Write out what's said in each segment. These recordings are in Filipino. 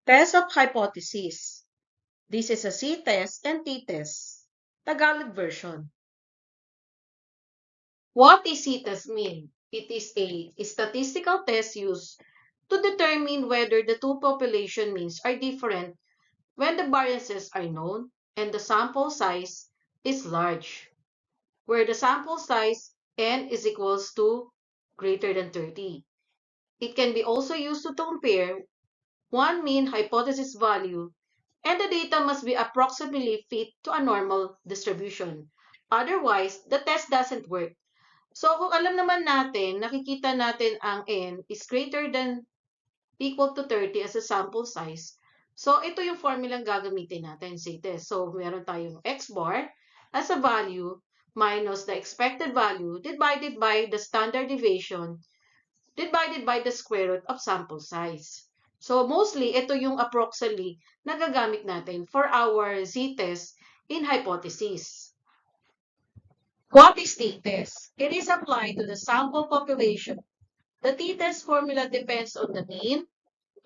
Test of hypothesis. This is a C-test and T-test. Tagalog version. What is C-test mean? It is a statistical test used to determine whether the two population means are different when the variances are known and the sample size is large, where the sample size n is equals to greater than 30. It can be also used to compare one mean hypothesis value, and the data must be approximately fit to a normal distribution. Otherwise, the test doesn't work. So kung alam naman natin, nakikita natin ang n is greater than equal to 30 as a sample size. So ito yung formulang gagamitin natin sa test. So meron tayong x bar as a value minus the expected value divided by the standard deviation divided by the square root of sample size. So mostly, ito yung approximately na gagamit natin for our z-test in hypothesis. What is t-test? It is applied to the sample population. The t-test formula depends on the mean,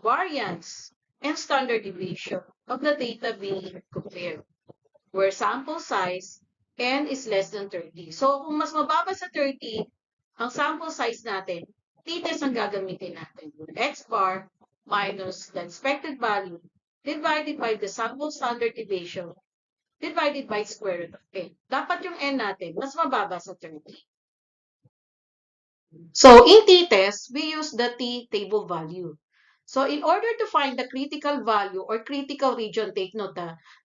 variance, and standard deviation of the data being compared, where sample size n is less than 30. So kung mas mababa sa 30, ang sample size natin, t-test ang gagamitin natin. X bar minus the expected value divided by the sample standard deviation divided by square root of n. Dapat yung n natin mas mababa sa 30. So in t-test, we use the t-table value. So in order to find the critical value or critical region, take note,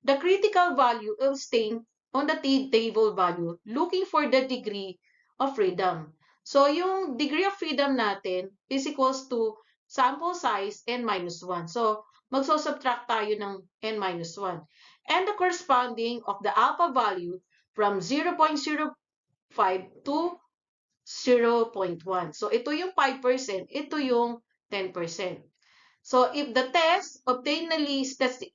the critical value will stay on the t-table value looking for the degree of freedom. So yung degree of freedom natin is equals to sample size n minus 1. So magso-subtract tayo ng n minus 1. And the corresponding of the alpha value from 0.05 to 0.1. So ito yung 5%, ito yung 10%. So, if the test obtainably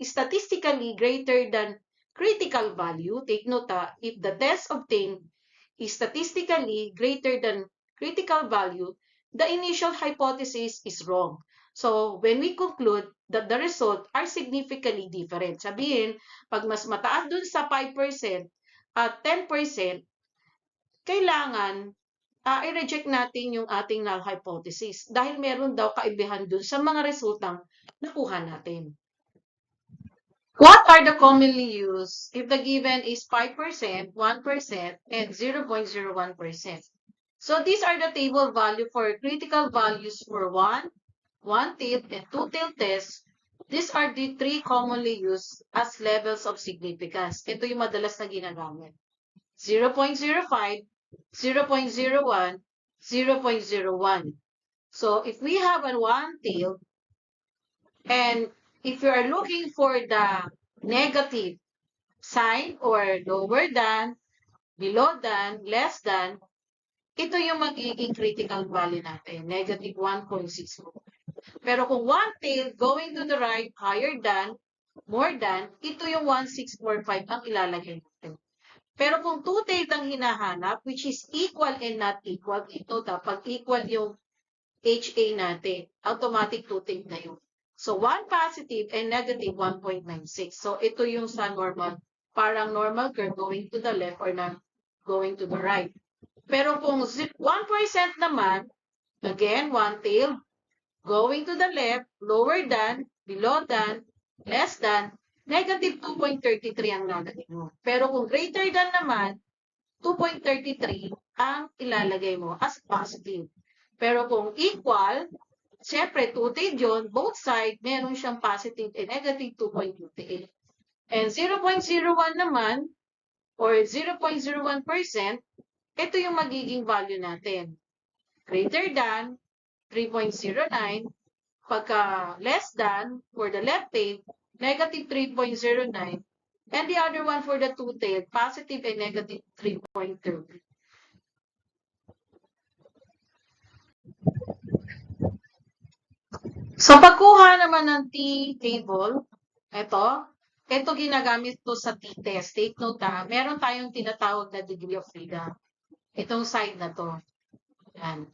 statistically greater than critical value, take note, if the test obtained is statistically greater than critical value, the initial hypothesis is wrong. So, when we conclude that the results are significantly different, sabihin, pag mas mataas dun sa 5% at 10%, kailangan i-reject natin yung ating null hypothesis dahil meron daw kaibahan dun sa mga resultang nakuha natin. What are the commonly used if the given is 5%, 1%, and 0.01%? So these are the table value for critical values for one-tailed, and two-tailed tests. These are the three commonly used as levels of significance. Ito yung madalas na ginagamit. 0.05, 0.01, 0.01. So if we have a one-tailed, and if you are looking for the negative sign or lower than, below than, less than, ito yung magiging critical value natin, negative 1.64. Pero kung one-tailed going to the right, higher than, more than, ito yung 1645 ang ilalagay natin. Pero kung two-tailed ang hinahanap, which is equal and not equal, ito dapat equal yung HA natin. Automatic two-tailed na yun. So, 1 positive and negative 1.96. So, ito yung sa normal, parang normal curve going to the left or not going to the right. Pero kung 1% naman, again, one-tailed, going to the left, lower than, below than, less than, negative 2.33 ang lalagay mo. Pero kung greater than naman, 2.33 ang ilalagay mo as positive. Pero kung equal, siyempre, two-tailed yun, both sides, meron siyang positive and negative 2.28. And 0.01 naman, or 0.01%, ito yung magiging value natin. Greater than 3.09, pagka less than, for the left-tailed, negative 3.09, and the other one for the two-tailed, positive and negative 3.30. Sa pagkuha naman ng t-table, ito ginagamit to sa t-test. Take note, meron tayong tinatawag na degree of freedom. Itong side na to. Yan.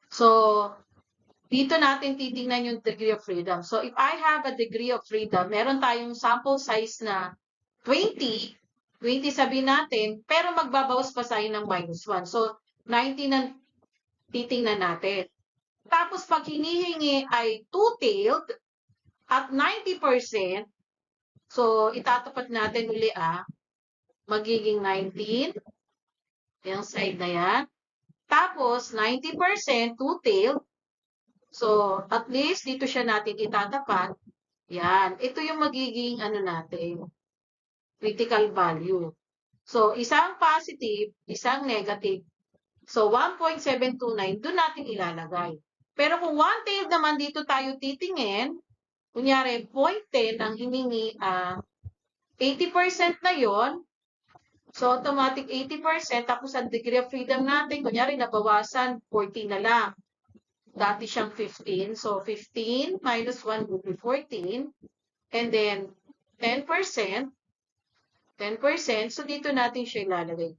So, dito natin titingnan yung degree of freedom. So, if I have a degree of freedom, meron tayong sample size na 20 sabihin natin, pero magbabawas pa tayo ng -1. So, 90 na titingnan natin. Tapos, pag hinihingi ay two-tailed at 90%, so, itatapat natin uli magiging 19. Yung side na yan. Tapos, 90% two-tailed. So, at least, dito siya natin itatapat. Yan. Ito yung magiging, natin, critical value. So, isang positive, isang negative. So, 1.729, doon natin ilalagay. Pero kung one-tailed naman dito tayo titingin, kunyari, 0.10 ang hiningi, 80% na yon. So, automatic 80%, tapos ang degree of freedom natin, kunyari, nabawasan, 40 na lang. Dati siyang 15. So, 15 minus 1 would be 14. And then, 10%. So, dito natin siya ilalagay.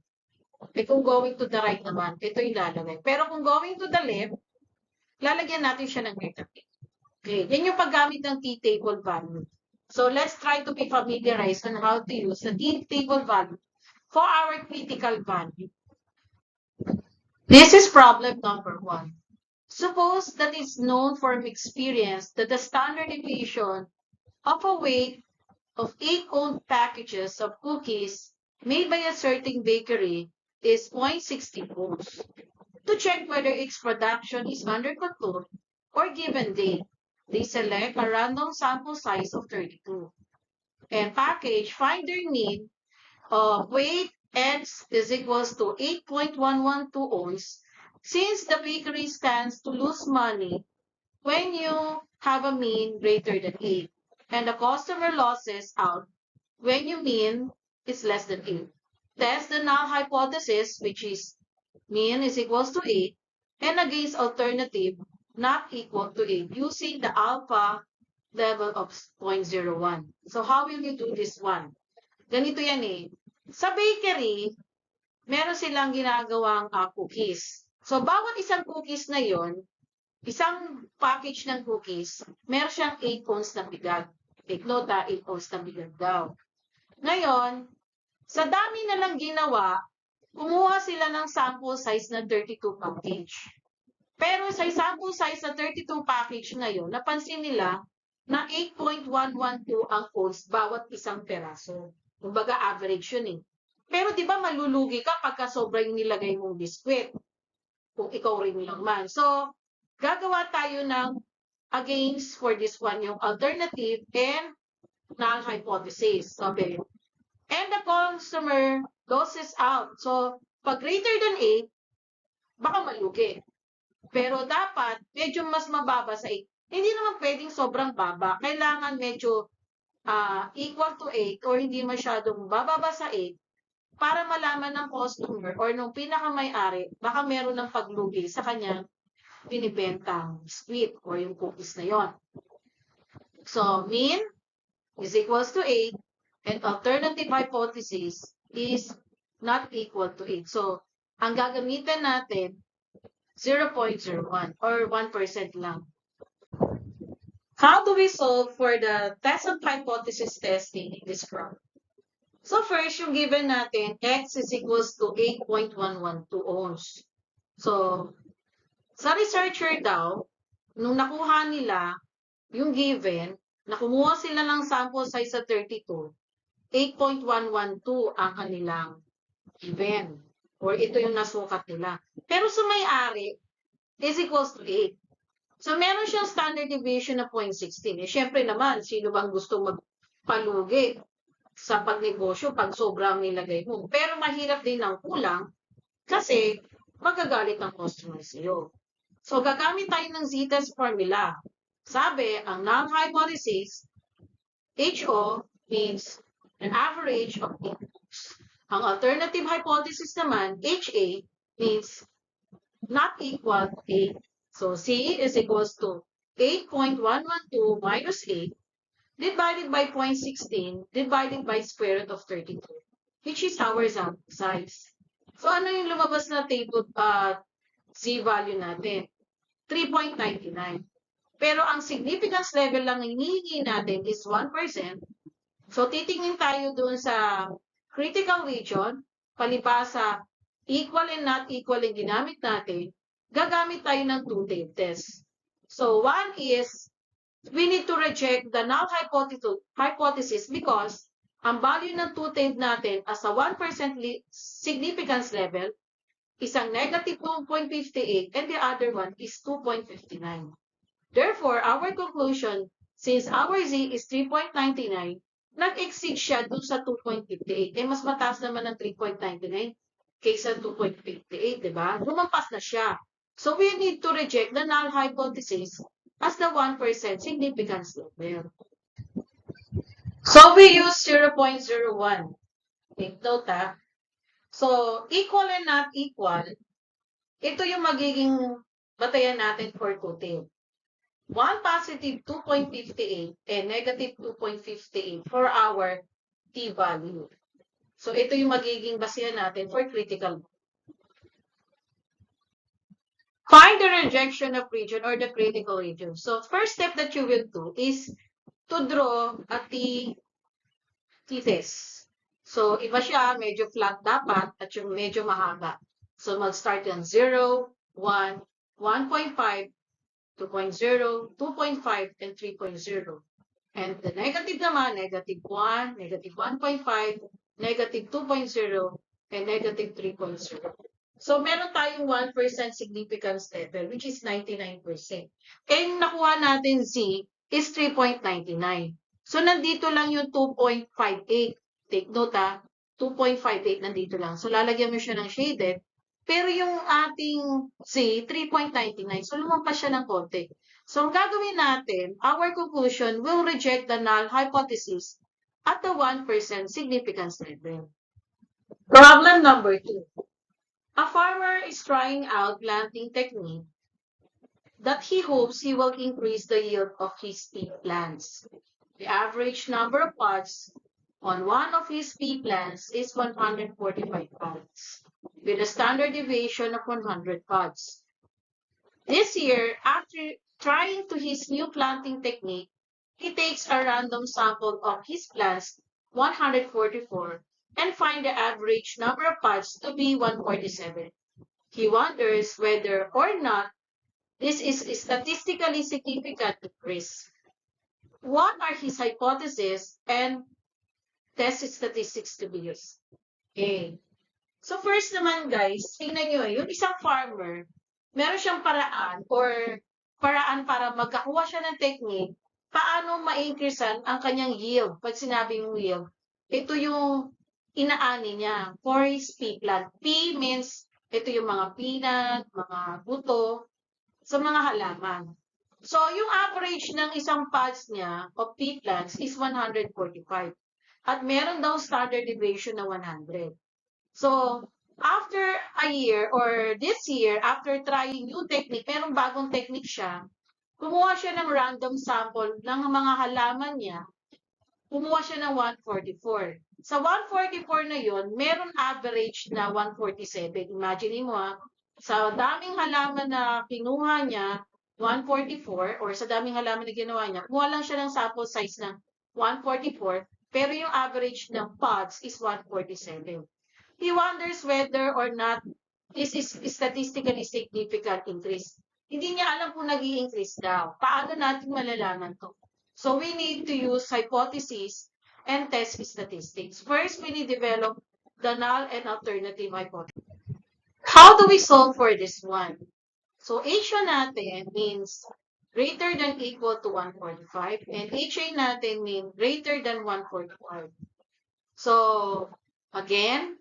Kung going to the right naman, ito ilalagay. Pero kung going to the left, lalagyan natin siya ng negative. Okay, yan yung paggamit ng t-table value. So, let's try to be familiarized on how to use the t-table value for our critical value. This is problem number 1. Suppose that it's known from experience that the standard deviation of a weight of 8 owned packages of cookies made by a certain bakery is 0.60 volts. To check whether its production is under control or given date, they select a random sample size of 32. And package find their mean of weight X is equals to 8.112 ohms. Since the bakery stands to lose money when you have a mean greater than 8, and the customer losses out when your mean is less than 8. Test the null hypothesis, which is mean is equals to 8, and against alternative not equal to 8, using the alpha level of 0.01. So how will you do this one? Ganito yan eh. Sa bakery, meron silang ginagawang cookies. So, bawat isang cookies na yon, isang package ng cookies, meron siyang 8 ounce na bigat. Take note 8 ounce na bigat daw. Ngayon, sa dami na lang ginawa, kumuha sila ng sample size na 32 package. Pero sa sample size na 32 package ngayon, napansin nila na 8.112 ang ounce bawat isang peraso. Kumbaga average yun eh. Pero di ba malulugi ka pagka sobrang nilagay mong biskwit? Kung ikaw rin lang man. So, gagawa tayo ng against for this one, yung alternative and null hypothesis. Sabi. And the customer losses out. So, pag greater than 8, baka malugi. Pero dapat, medyo mas mababa sa 8. Hindi naman pwedeng sobrang baba. Kailangan medyo equal to 8 or hindi masyadong bababa sa 8 para malaman ng customer or nung pinakamay-ari, baka meron ng paglugi sa kanyang binibentang biscuit or yung cookies na yon. So, mean is equals to 8 and alternative hypothesis is not equal to 8. So, ang gagamitan natin, 0.01 or 1% lang. How do we solve for the test of hypothesis testing in this problem? So first, yung given natin, X is equals to 8.112 ohms. So, sa researcher daw, nung nakuha nila yung given, nakumuha sila ng sample size sa 32, 8.112 ang kanilang given. Or ito yung nasukat nila. Pero sa may-ari, is equals to 8. So, meron siyang standard deviation na 0.16. Eh, syempre naman, sino bang gusto magpalugi sa pagnegosyo pag sobrang nilagay mo? Pero mahirap din ang kulang kasi magagalit ng customer sa'yo. So, gagamit tayo ng z-test formula. Sabi, ang null hypothesis, HO means an average of inputs. Ang alternative hypothesis naman, HA, means not equal to 8. So, C is equals to 8.112 minus 8 divided by 0.16 divided by square root of 32, which is our sample size. So, ano yung lumabas na table Z value natin? 3.99. Pero ang significance level lang hinihingi natin is 1%. So, titingin tayo dun sa critical region, palibasa equal and not equal yung ginamit natin, gagamit tayo ng two-tailed test. So, one is, we need to reject the null hypothesis because ang value ng two-tailed natin as a 1% significance level isang negative 2.58 and the other one is 2.59. Therefore, our conclusion, since our Z is 3.99, nag-exceed siya dun sa 2.58. Eh, mas mataas naman ng 3.99 kaysa 2.58, di ba? Lumampas na siya. So, we need to reject the null hypothesis as the 1% significance level. So, we use 0.01. Take note, ha? So, equal and not equal, ito yung magiging batayan natin for two-tailed. 1 positive 2.58 and negative 2.58 for our t-value. So, ito yung magiging basihan natin for critical. Find the rejection of region or the critical region. So, first step that you will do is to draw a t-test. So, iba siya, medyo flat dapat at yung medyo mahaba. So, mag-start yan 0, 1, 1.5, 2.0, 2.5, and 3.0. And the negative naman, negative 1, negative 1.5, negative 2.0, and negative 3.0. So, meron tayong 1% significance level, which is 99%. And nakuha natin Z is 3.99. So, nandito lang yung 2.58. Take note, 2.58 nandito lang. So, lalagyan mo siya ng shaded. Pero yung ating Z, 3.99. So, lumampas siya ng konti. So, ang gagawin natin, our conclusion will reject the null hypothesis at the 1% significance level. Problem number 2. A farmer is trying out planting technique that he hopes he will increase the yield of his pea plants. The average number of pods on one of his pea plants is 145 pods, with a standard deviation of 100 pods. This year, after trying to his new planting technique, he takes a random sample of his plants, 144, and find the average number of pods to be 147. He wonders whether or not this is a statistically significant increase. What are his hypotheses and test statistics to be used? Okay. So first naman guys, tingnan nyo, yung isang farmer, meron siyang paraan para magkakuha siya ng technique, paano ma-increasean ang kanyang yield. Pag sinabing yield, ito yung inaani niya for his pea plant. Pea means, ito yung mga peanut, mga buto, sa mga halaman. So, yung average ng isang pods niya of pea plants is 145. At meron daw standard deviation na 100. So, after a year or this year, after trying new technique, merong bagong technique siya, kumuha siya ng random sample ng mga halaman niya, kumuha siya ng 144. Sa 144 na yon, meron average na 147. Imagine mo sa daming halaman na kinuha niya, 144, or sa daming halaman na ginawa niya, kumuha lang siya ng sample size ng 144, pero yung average ng pods is 147. He wonders whether or not this is statistically significant increase. Hindi niya alam kung nag-i-increase daw. Paano natin malalaman to? So we need to use hypothesis and test statistics. First, we need to develop the null and alternative hypothesis. How do we solve for this one? So HA natin means greater than equal to 145 and HA natin means greater than 145. So again,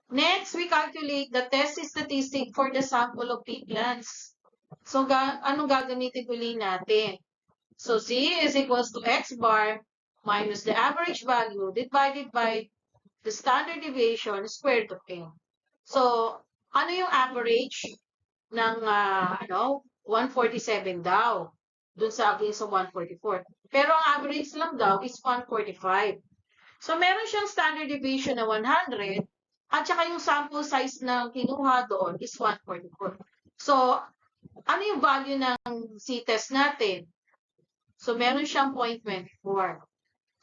next we calculate the test statistic for the sample of pea plants. So anong gagamitin uli natin? So Z is equals to X bar minus the average value divided by the standard deviation squared of N. So, ano yung average ng 147 daw? Dun sa akin sa 144. Pero ang average lang daw is 145. So, meron siyang standard deviation na 100 at saka yung sample size na kinuha doon is 144. So, Ano yung value ng C-test natin? So, meron siyang 0.24.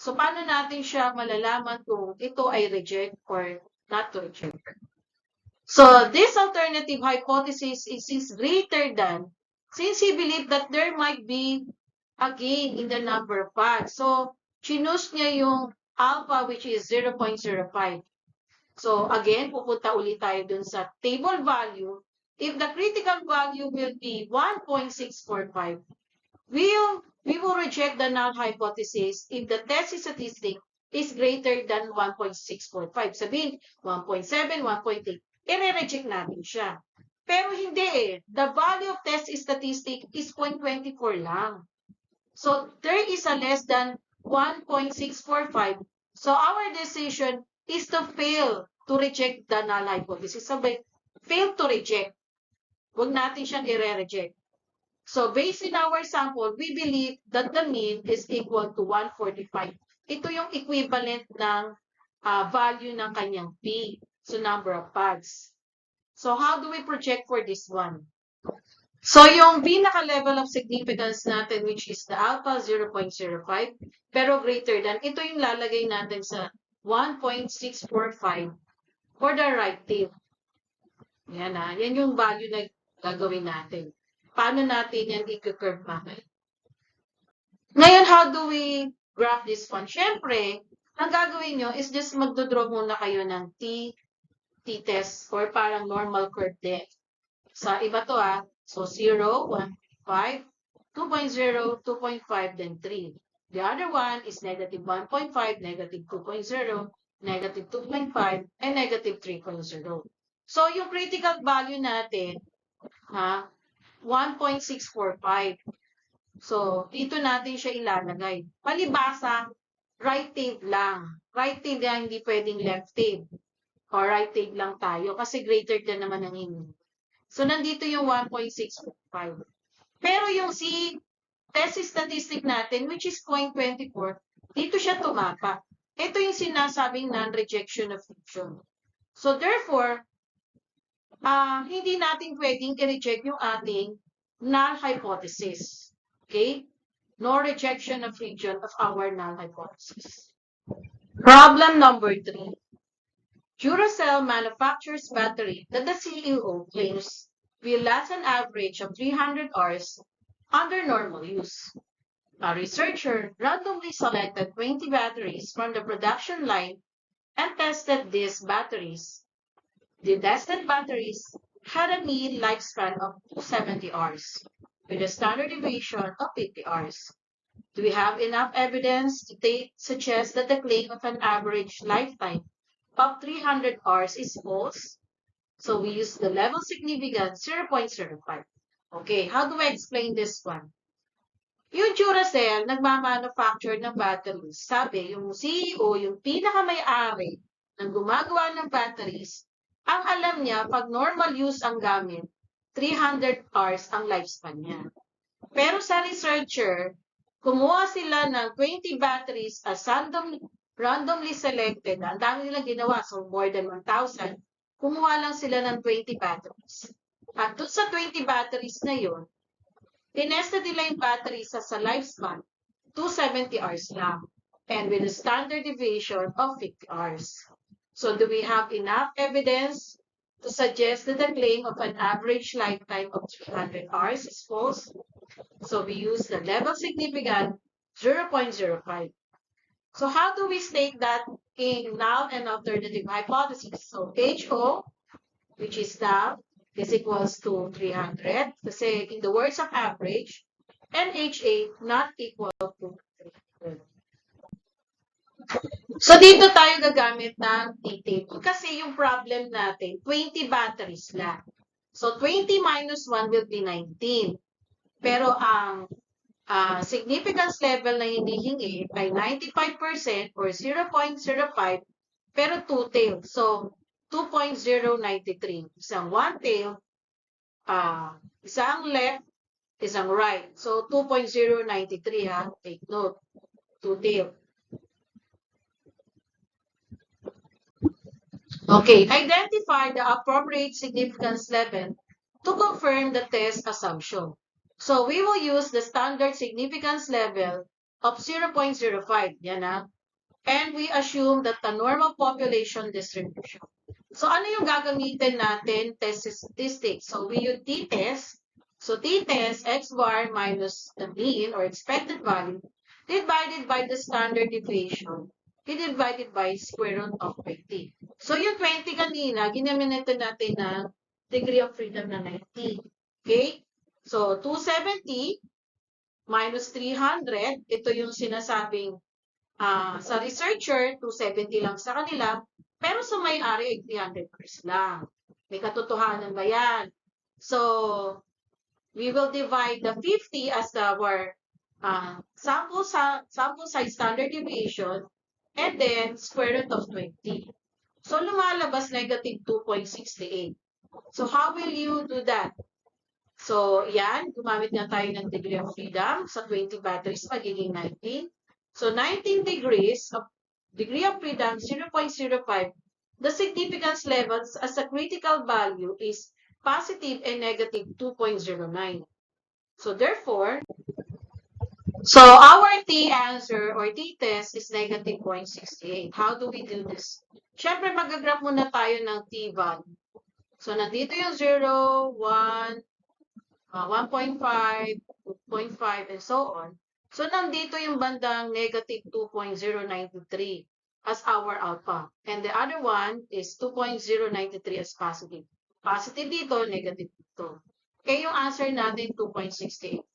So, paano natin siya malalaman kung ito ay reject or not to reject? So, this alternative hypothesis is greater than, since he believed that there might be a gain in the number of paths. So, choose niya yung alpha, which is 0.05. So, again, pupunta ulit tayo dun sa table value. If the critical value will be 1.645, we will reject the null hypothesis if the test statistic is greater than 1.645. Sabihin, 1.7, 1.8. I-reject natin siya. Pero hindi eh. The value of test statistic is 0.24 lang. So, there is a less than 1.645. So, our decision is to fail to reject the null hypothesis. Sabi, fail to reject. Huwag natin siyang i-reject. So, based in our sample, we believe that the mean is equal to 145. Ito yung equivalent ng value ng kanyang P. So, number of paths. So, how do we project for this one? So, yung pinaka-level of significance natin, which is the alpha 0.05, pero greater than, ito yung lalagay natin sa 1.645 for the right tail. Yan yan yung value na gagawin natin. Paano natin yan i-curve mamaya? Ngayon, how do we graph this one? Siyempre, ang gagawin nyo is just magdodraw muna kayo ng t-test or parang normal curve din. Sa iba to So 0, 1, 5, 2.0, 2.5, then 3. The other one is negative 1.5, negative 2.0, negative 2.5, and negative 3.0. So, yung critical value natin, 1.645. So, dito natin siya ilalagay. Palibasa, right tail lang. Right tail lang, hindi pwedeng left tail. Or right tail lang tayo kasi greater than naman ang inyo. So, nandito yung 1.645. Pero yung test statistic natin, which is 0.24, dito siya tumapa. Ito yung sinasabing non-rejection of fusion. So, therefore, hindi natin pwedeng i-reject yung ating null hypothesis. Okay? No rejection of region of our null hypothesis. Problem number 3. Duracell manufactures battery that the CEO claims will last an average of 300 hours under normal use. A researcher randomly selected 20 batteries from the production line and tested these batteries. The tested batteries had a mean lifespan of 270 hours, with a standard deviation of 50 hours. Do we have enough evidence to suggest that the claim of an average lifetime of 300 hours is false? So we use the level significance 0.05. Okay, how do I explain this one? Yung Duracell, nagmamanufacture ng batteries. Sabi, yung CEO, yung pinakamay-ari ng gumagawa ng batteries, ang alam niya, pag normal use ang gamit, 300 hours ang lifespan niya. Pero sa researcher, kumuha sila ng 20 batteries as randomly selected. Ang dami nilang ginawa, so more than 1,000. Kumuha lang sila ng 20 batteries. At doon sa 20 batteries na yun, tinested nila yung battery sa lifespan, 270 hours lang, and with a standard deviation of 50 hours. So do we have enough evidence to suggest that the claim of an average lifetime of 300 hours is false? So we use the level significant 0.05. So how do we state that in null and alternative hypothesis? So HO, which is null, is equals to 300. Kasi in the words of average, and HA not equal to 300. So dito tayo gagamit ng t-table. Kasi yung problem natin, 20 batteries lang. So 20 minus 1 will be 19. Pero ang significance level na hinihingi ay 95% or 0.05, pero 2 tail. So 2.093. Isang 1 tail, isang left, isang right. So 2.093 take note. 2 tail. Okay, identify the appropriate significance level to confirm the test assumption. So we will use the standard significance level of 0.05. Yan na. And we assume that the normal population distribution. So ano yung gagamitin natin? Test statistics. So we use t-test. So t-test, x bar minus the mean or expected value divided by the standard deviation divided by square root of 20. So yung 20 kanina, ginamitan natin na degree of freedom na 90. Okay? So 270 minus 300, ito yung sinasabing sa researcher, 270 lang sa kanila, pero sa may-ari ay 300 lang. May katotohanan ba yan? So, we will divide the 50 as our sample size standard deviation and then square root of 20. So, lumalabas negative 2.68. So, how will you do that? So, yan, gumamit nga tayo ng degree of freedom sa 20 batteries, magiging 19. So 19 degrees of degree of freedom 0.05. The significance levels as a critical value is positive and negative 2.09. So therefore, our T answer or T test is negative 0.68. How do we do this? Siyempre, mag-graph muna tayo ng T value. So nandito yung 0, 1, 1.5, 2.5, and so on. So, nandito yung bandang negative 2.093 as our alpha. And the other one is 2.093 as positive. Positive dito, negative dito. Kaya yung answer natin, 2.68.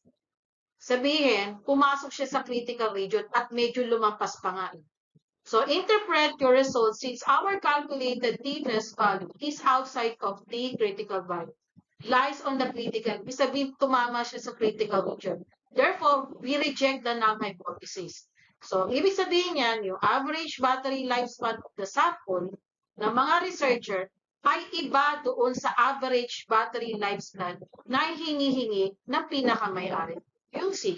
Sabihin, pumasok siya sa critical region at medyo lumampas pa nga. So, interpret your results since our calculated t-test value is outside of the critical value. Lies on the critical. Ibig sabihin, tumama siya sa critical region. Therefore, we reject the null hypothesis. So, ibig sabihin yan, yung average battery lifespan of the sample ng mga researcher ay iba doon sa average battery lifespan na hinihingi ng pinakamayari, yung C.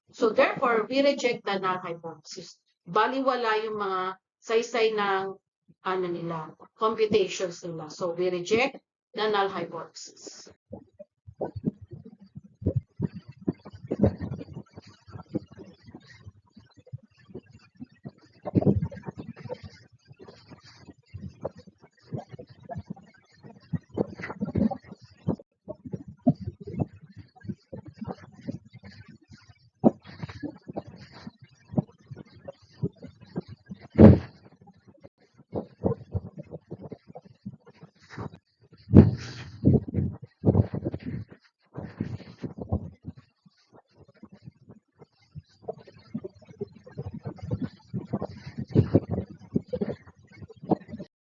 So, therefore, we reject the null hypothesis. Baliwala yung mga saysay ng computations nila. So, we reject the null hypothesis.